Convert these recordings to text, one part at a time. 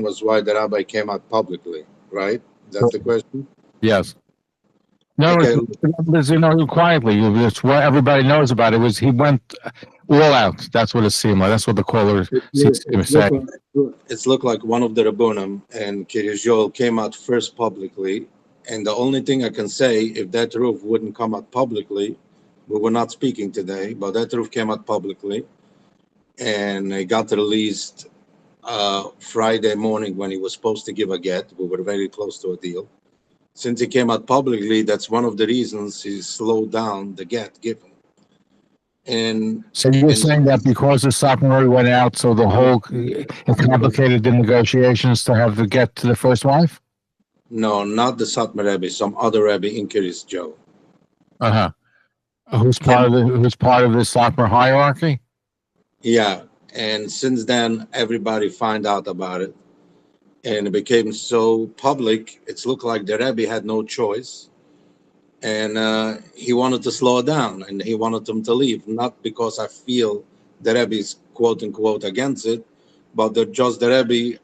was why the rabbi came out publicly, right? That's the question? Yes. No, Okay, quietly. It's what everybody knows about it. Was he went all out? That's what it seemed like. That's what the caller seems to say. it's looked like one of the Rabbonim and Kirish Joel came out first publicly. And the only thing I can say, if that roof wouldn't come out publicly, we were not speaking today, but that roof came out publicly. And it got released Friday morning when he was supposed to give a get. We were very close to a deal. Since he came out publicly, that's one of the reasons he slowed down the get given. And so you're saying that because the Satmar went out, so the whole it complicated the negotiations to have the get to the first wife? No, not the Satmar-Rebbe, some other Rebbe in Kiryas Joe. Who's part of the Satmar hierarchy? Yeah, and since then everybody find out about it, and it became so public. It's looked like the Rebbe had no choice, and he wanted to slow it down, and he wanted them to leave. Not because I feel the Rebbe is quote unquote against it, but they're just the Rebbe.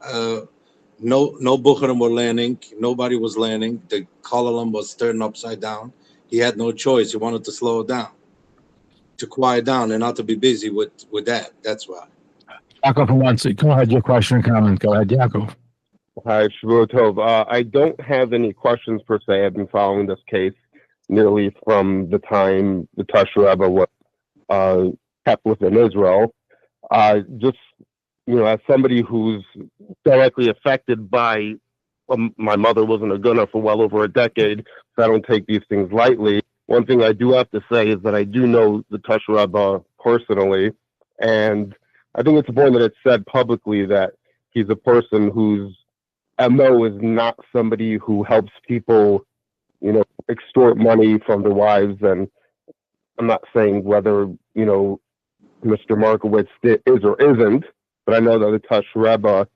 No Bucharim were landing. Nobody was landing. The column was turned upside down. He had no choice. He wanted to slow it down, to quiet down, and not to be busy with that. That's why. Yaakov wants it. Go ahead. Your question or comment. Go ahead, Yaakov. Hi, Shavuot Tov. I don't have any questions per se. I've been following this case nearly from the time the Tosh Rebbe was kept within Israel. Just, as somebody who's directly affected by, my mother wasn't a gunner for well over a decade, so I don't take these things lightly. One thing I do have to say is that I do know the Tosh Rebbe personally, and I think it's important that it's said publicly that he's a person whose MO is not somebody who helps people, extort money from their wives. And I'm not saying whether, Mr. Markowitz is or isn't, but I know that the Tosh Rebbe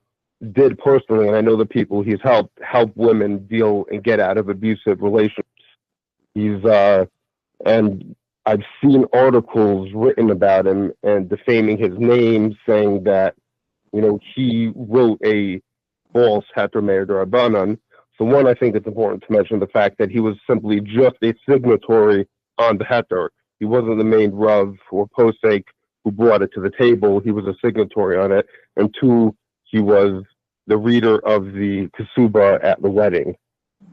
did personally, and I know the people he's help women deal and get out of abusive relationships. He's and I've seen articles written about him and defaming his name, saying that he wrote a false heter me'er d'Rabbanan. So one, I think it's important to mention the fact that he was simply just a signatory on the heter. He wasn't the main Rav or posek who brought it to the table. He was a signatory on it. And two, he was the reader of the Kesuba at the wedding.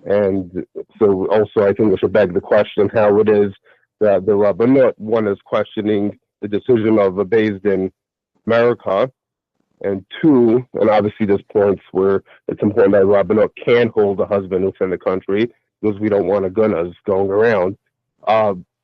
And so also I think we should beg the question how it is that the Rabbanut, one is questioning the decision of a Beis Din America, and two, and obviously there's points where it's important that Rabbanut can hold a husband within the country because we don't want a gunners going around.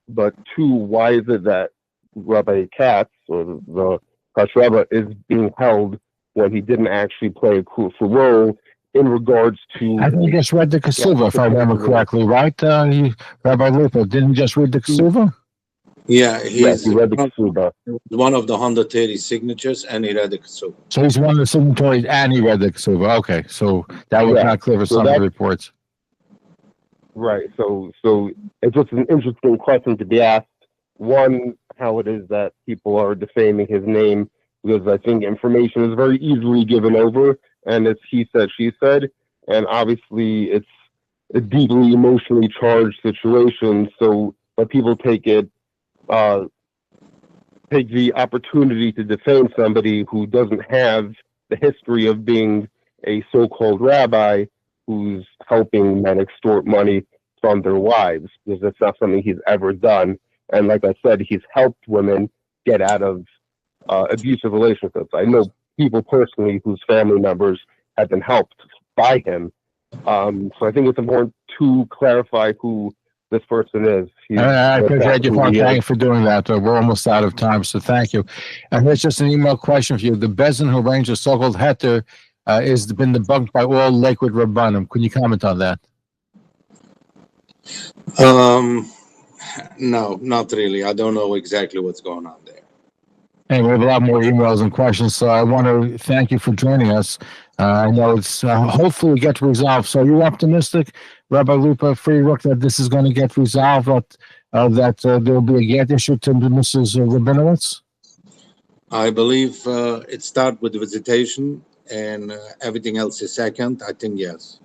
But two, why is it that Rabbi Katz or the Tosh Rebbe is being held when he didn't actually play a crucial role in regards to... I think he just read the Kesuva, if I remember correctly, right? Rabbi Lipa, didn't he just read the Kesuva? Yeah, he read the Kesuba. One of the 130 signatures, and he read the Kesuba. So he's one of the signatories, and he read the Kesuba. Okay, so that was not clear for some of the reports. Right, so it's just an interesting question to be asked. One, how it is that people are defaming his name, because I think information is very easily given over, and it's he said, she said, and obviously it's a deeply emotionally charged situation, so but people take the opportunity to defame somebody who doesn't have the history of being a so-called rabbi who's helping men extort money from their wives, because that's not something he's ever done. And like I said, he's helped women get out of abusive relationships. I know people personally whose family members have been helped by him. So I think it's important to clarify who this person is. I appreciate your point. Thank you for doing that. We're almost out of time, so thank you. And here's just an email question for you. The Bezin who arranged the so-called heter has been debunked by all Lakewood Rabbanim. Can you comment on that? No, not really. I don't know exactly what's going on there. Anyway, we have a lot more emails and questions, so I want to thank you for joining us. I know it's hopefully get resolved. So you're optimistic, Rabbi Lipa, Friedrich, that this is going to get resolved, that there will be a get issue to Mrs. Rabinowitz? I believe it starts with visitation, and everything else is second, I think yes.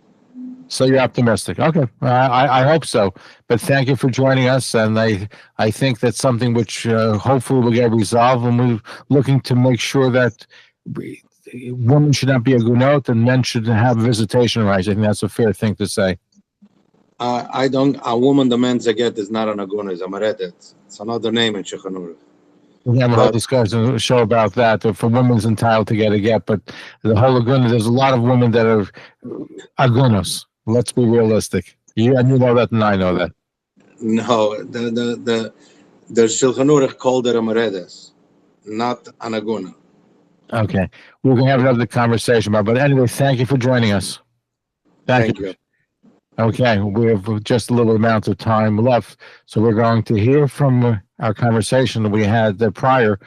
So you're optimistic. Okay. I hope so. But thank you for joining us. And I think that's something which hopefully will get resolved. And we're looking to make sure that women should not be a gunot and men should have visitation rights. I think that's a fair thing to say. I don't. A woman demands a get is not an aguna, is a meredet. It's another name in Shulchan Aruch. We have a whole discussion show about that. For women's entitled to get a get, but the whole aguna, there's a lot of women that are agunos. Let's be realistic. You know that, and I know that. No, the Shulchan Aruch called it a meredes, not an aguna. Okay, we're gonna have another conversation about. But anyway, thank you for joining us. Thank you. Okay, we have just a little amount of time left, so we're going to hear from our conversation that we had prior